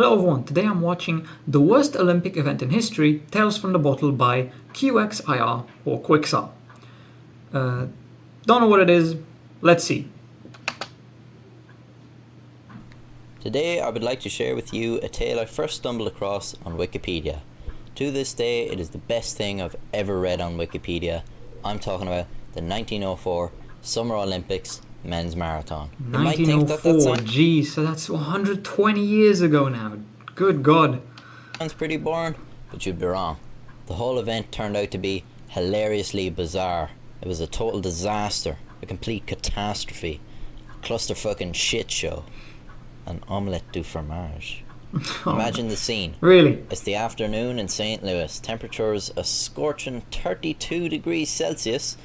Hello everyone, today I'm watching the worst Olympic event in history, Tales from the Bottle by QXIR or Quixar. Don't know what it is, let's see. Today I would like to share with you a tale I first stumbled across on Wikipedia. To this day it is the best thing I've ever read on Wikipedia. I'm talking about the 1904 Summer Olympics men's marathon. 1904, geez, so that's 120 years ago now. Good God. Sounds pretty boring, but you'd be wrong. The whole event turned out to be hilariously bizarre. It was a total disaster, a complete catastrophe, a clusterfucking shit show. An omelette du fromage. Imagine the scene. Really? It's the afternoon in St. Louis. Temperatures a scorching 32 degrees Celsius.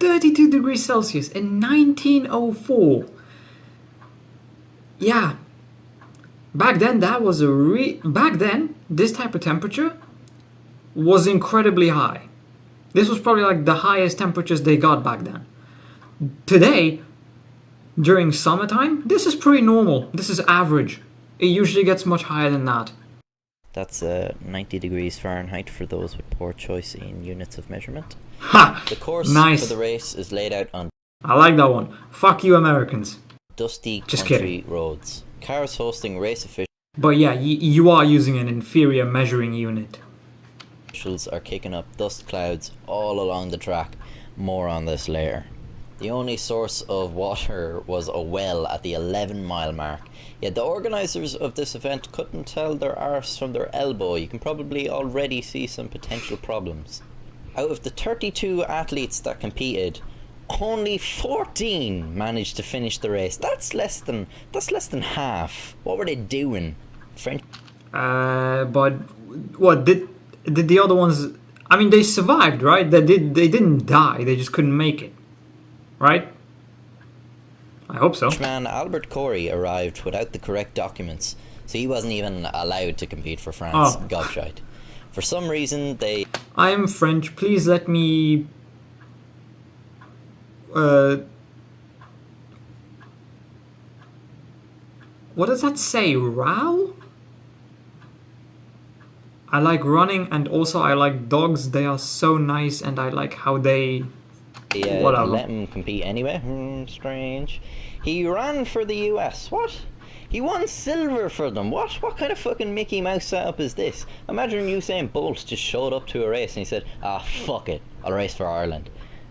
32 degrees Celsius in 1904. Yeah. Back then, back then, this type of temperature was incredibly high. This was probably like the highest temperatures they got back then. Today, during summertime, this is pretty normal. This is average. It usually gets much higher than that. That's 90 degrees Fahrenheit for those with poor choice in units of measurement. Ha! The course Nice. for the race is laid out on I like that one. Fuck you, Americans. dusty Just country kidding. roads. Cars hosting race But yeah, you are using an inferior measuring unit. officials are kicking up dust clouds all along the track. More on this later. The only source of water was a well at the 11-mile mark. Yet the organisers of this event couldn't tell their arse from their elbow. You can probably already see some potential problems. Out of the 32 athletes that competed, only 14 managed to finish the race. That's less than half. What were they doing? French But what did the other ones? I mean, they survived, right? They didn't die. They just couldn't make it, right? I hope so. man Albert Corey arrived without the correct documents, so he wasn't even allowed to compete for France. Oh. Gobshite. For some reason, they I am French. Please let me. What does that say? Row? I like running and also I like dogs. They are so nice and I like how they. Whatever. let him compete anyway. Strange. He ran for the US. What? He won silver for them. What kind of fucking Mickey Mouse setup is this? Imagine Usain Bolt just showed up to a race and he said, fuck it, I'll race for Ireland.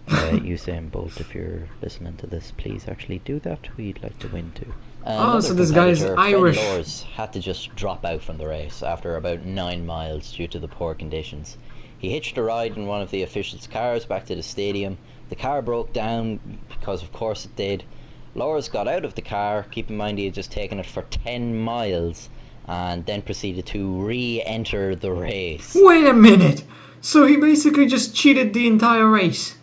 Usain Bolt, if you're listening to this, please actually do that. We'd like to win too. So this guy is Irish. Fred Lors had to just drop out from the race after about 9 miles due to the poor conditions. He hitched a ride in one of the officials' cars back to the stadium. The car broke down because of course it did. Lors got out of the car, keep in mind he had just taken it for 10 miles, and then proceeded to re-enter the race. Wait a minute! So he basically just cheated the entire race.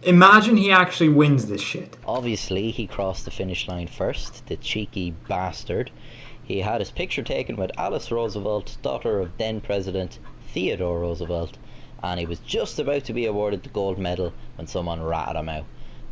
Imagine he actually wins this shit. Obviously, he crossed the finish line first, the cheeky bastard. He had his picture taken with Alice Roosevelt, daughter of then President Theodore Roosevelt, and he was just about to be awarded the gold medal when someone ratted him out.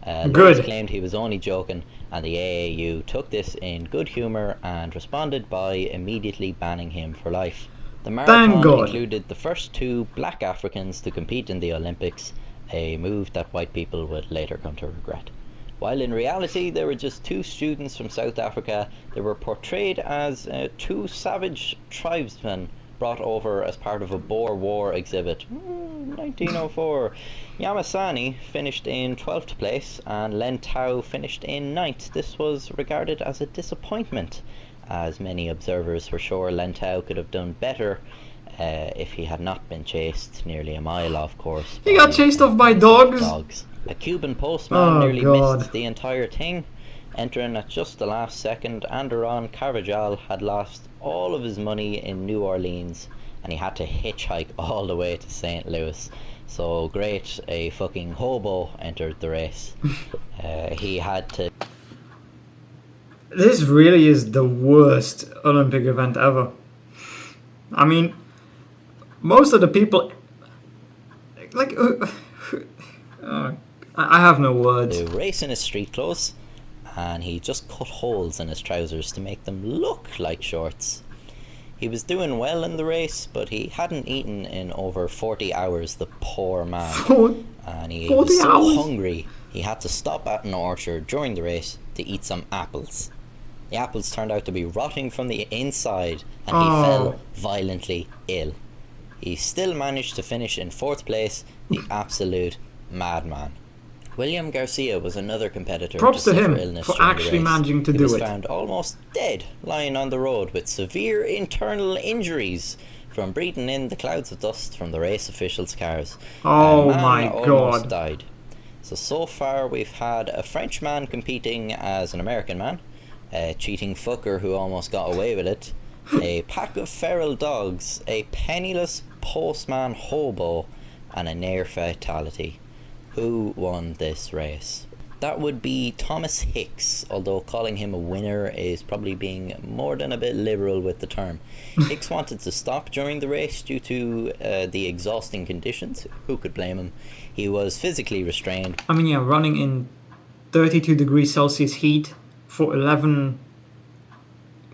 Lors claimed he was only joking, and the AAU took this in good humour and responded by immediately banning him for life. The marathon included the first 2 black Africans to compete in the Olympics, a move that white people would later come to regret. While in reality they were just 2 students from South Africa, they were portrayed as 2 savage tribesmen brought over as part of a Boer War exhibit. 1904. Yamasani finished in 12th place and Len Tao finished in 9th. This was regarded as a disappointment, as many observers were sure Len Tao could have done better if he had not been chased nearly a mile off course. He got chased off by dogs. A Cuban postman nearly missed the entire thing. Entering at just the last second, Anderon Carvajal had lost all of his money in New Orleans and he had to hitchhike all the way to St. Louis. So great, a fucking hobo entered the race. He had to... This really is the worst Olympic event ever. I mean, most of the people... I have no words. To race in his street clothes, and he just cut holes in his trousers to make them look like shorts. He was doing well in the race, but he hadn't eaten in over 40 hours, the poor man. And he was so hungry, he had to stop at an orchard during the race to eat some apples. The apples turned out to be rotting from the inside, and he fell violently ill. He still managed to finish in 4th place, the absolute madman. William Garcia was another competitor. Props to him illness for actually managing to do it. He was found almost dead, lying on the road with severe internal injuries from breathing in the clouds of dust from the race officials' cars. Oh my almost God. died. So far we've had a French man competing as an American man, a cheating fucker who almost got away with it, a pack of feral dogs, a penniless postman hobo, and a near fatality. Who won this race? That would be Thomas Hicks, although calling him a winner is probably being more than a bit liberal with the term. Hicks wanted to stop during the race due to the exhausting conditions. Who could blame him? He was physically restrained. I mean, yeah, running in 32 degrees Celsius heat for 11...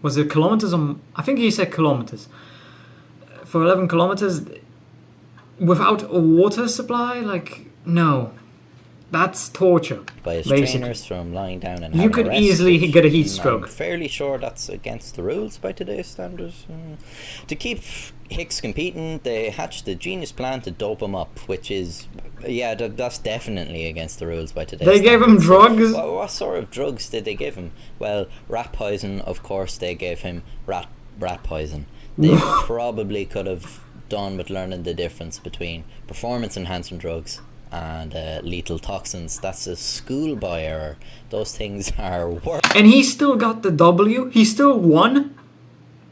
Was it kilometers? I think he said kilometers. For 11 kilometers without a water supply? Like, no. That's torture. By his basically. Trainers from lying down and you could a rest, easily get a heat stroke. I'm fairly sure that's against the rules by today's standards. To keep Hicks competing, they hatched a genius plan to dope him up, which is, yeah, that's definitely against the rules by today's standards. They gave him drugs? What sort of drugs did they give him? Well, rat poison, of course they gave him rat poison. They probably could have done with learning the difference between performance enhancing drugs and lethal toxins. That's a schoolboy error. Those things are worse. And he still got the W? He still won?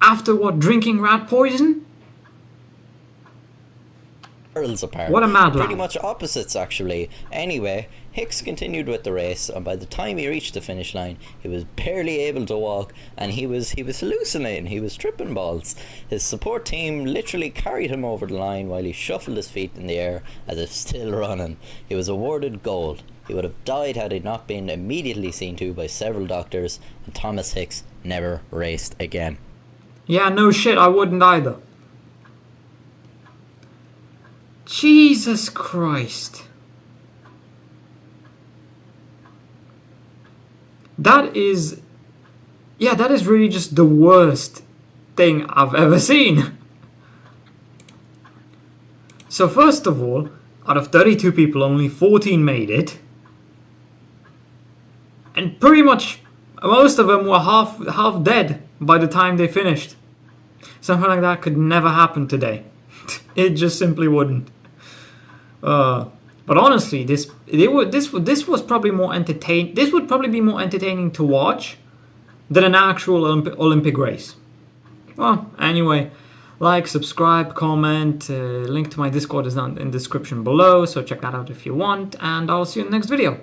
After what, drinking rat poison? Worlds apart. What a mad lad. Pretty much opposites, actually. Anyway, Hicks continued with the race, and by the time he reached the finish line, he was barely able to walk, and he was hallucinating. He was tripping balls. His support team literally carried him over the line while he shuffled his feet in the air as if still running. He was awarded gold. He would have died had he not been immediately seen to by several doctors, and Thomas Hicks never raced again. Yeah, no shit, I wouldn't either. Jesus Christ. That is really just the worst thing I've ever seen. So first of all, out of 32 people, only 14 made it. And pretty much most of them were half dead by the time they finished. Something like that could never happen today. It just simply wouldn't. But honestly, this was probably more entertaining. This would probably be more entertaining to watch than an actual Olympic race. Well, anyway, like, subscribe, comment. Link to my Discord is down in the description below, so check that out if you want. And I'll see you in the next video.